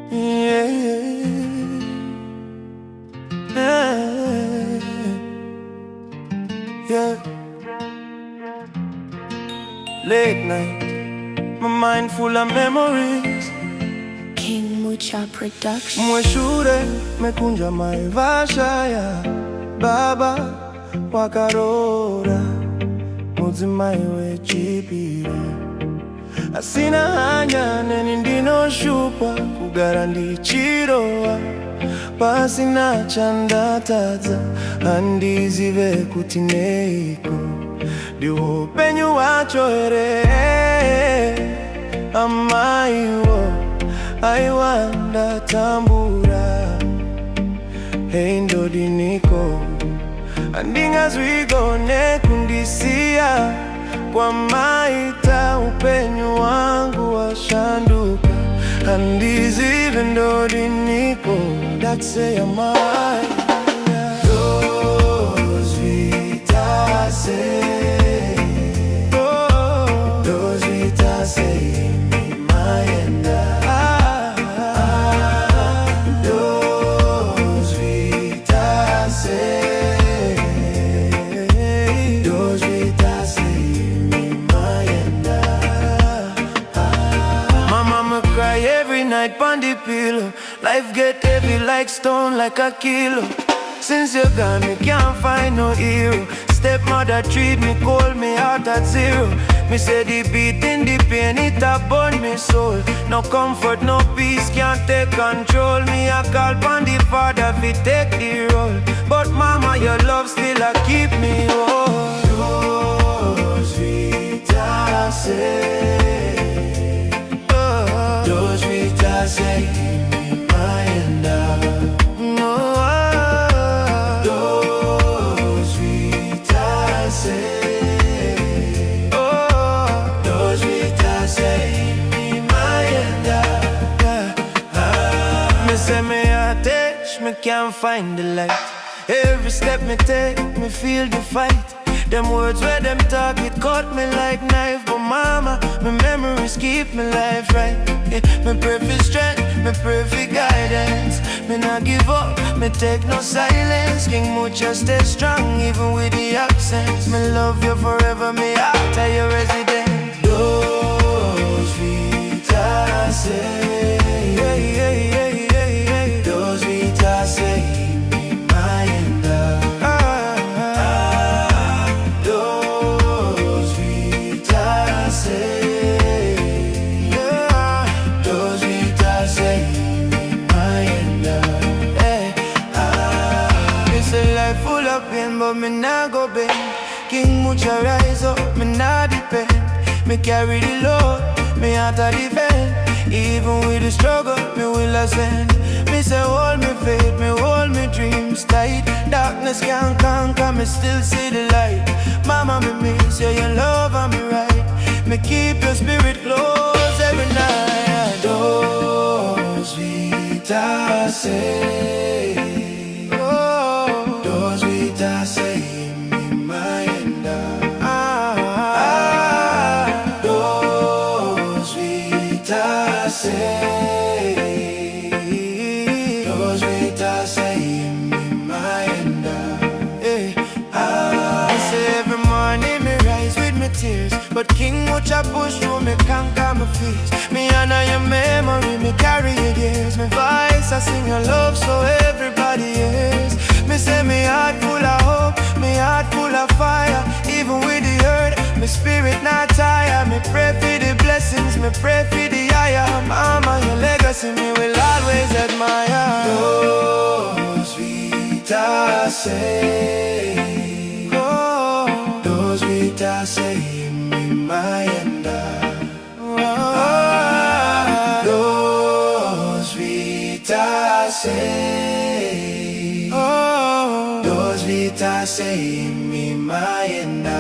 Yeah, yeah. Late night, my mind full of memories. King Muchah production. Mweshure mekunja maivasha ya baba wakarora mudzimai wechipiri. Asina hanya neni ndinoshupa kugara ndichirowa pasina chandatadza handizive kuti neiko ndiwo upenyu wacho here. Amaiwo aiwanda tambura hey ndodiniko andingazwigone kundisiya kwa maita upenyu wangu washanduka handizive ndodiniko datse amai Ndozviita Ndozviita mimayenda night on the pillow. Life get heavy like stone, like a kilo. Since you're gone, me can't find no hero. Stepmother treat me cold, me heart at zero. Me say the beating, the pain, it a burn me soul. No comfort, no peace, can't take control. Me a call pon the Father fi take the role. But mama, your love still a keep me whole. Ndozviita Ndozviita mimayenda Ndozviita Ndozviita mimayenda. Me say me heart ache, me can't find the light. Every step me take, me feel the fight. Them words where them talk, it cut me like knife. But mama, my memories keep me life right. Yeah, me pray for strength, me pray for guidance. Me not give up, me take no silence. King Muchah stay strong even with the absence. Me love you forever, me heart are your resident. Ndozviita Ndozviita mimayenda full of pain, but me nah go bend. King Muchah rise up, me nah depend. Me carry the load, me heart a defend. Even with the struggle, me will ascend. Me say hold me faith, me hold me dreams tight. Darkness can't conquer, me still see the light. Mama, me miss you, your love and me right. Me keep your spirit close every night. Ndozviita Ndozviita mimayenda Ndozviita Ndozviita mimayenda. I say every morning me rise with me tears, but King Muchah push through me, conquer my fears. Me honor your memory, me carry your years. Me voice I sing your love so everybody hears. Me say me heart full of hope, me heart full of fire. Even with the hurt, my spirit not tired. Me pray for the blessings, me pray for the higher. Mama, your legacy me will always admire. Ndozviita Ndozviita mimayenda Ndozviita Ndozviita mimayenda.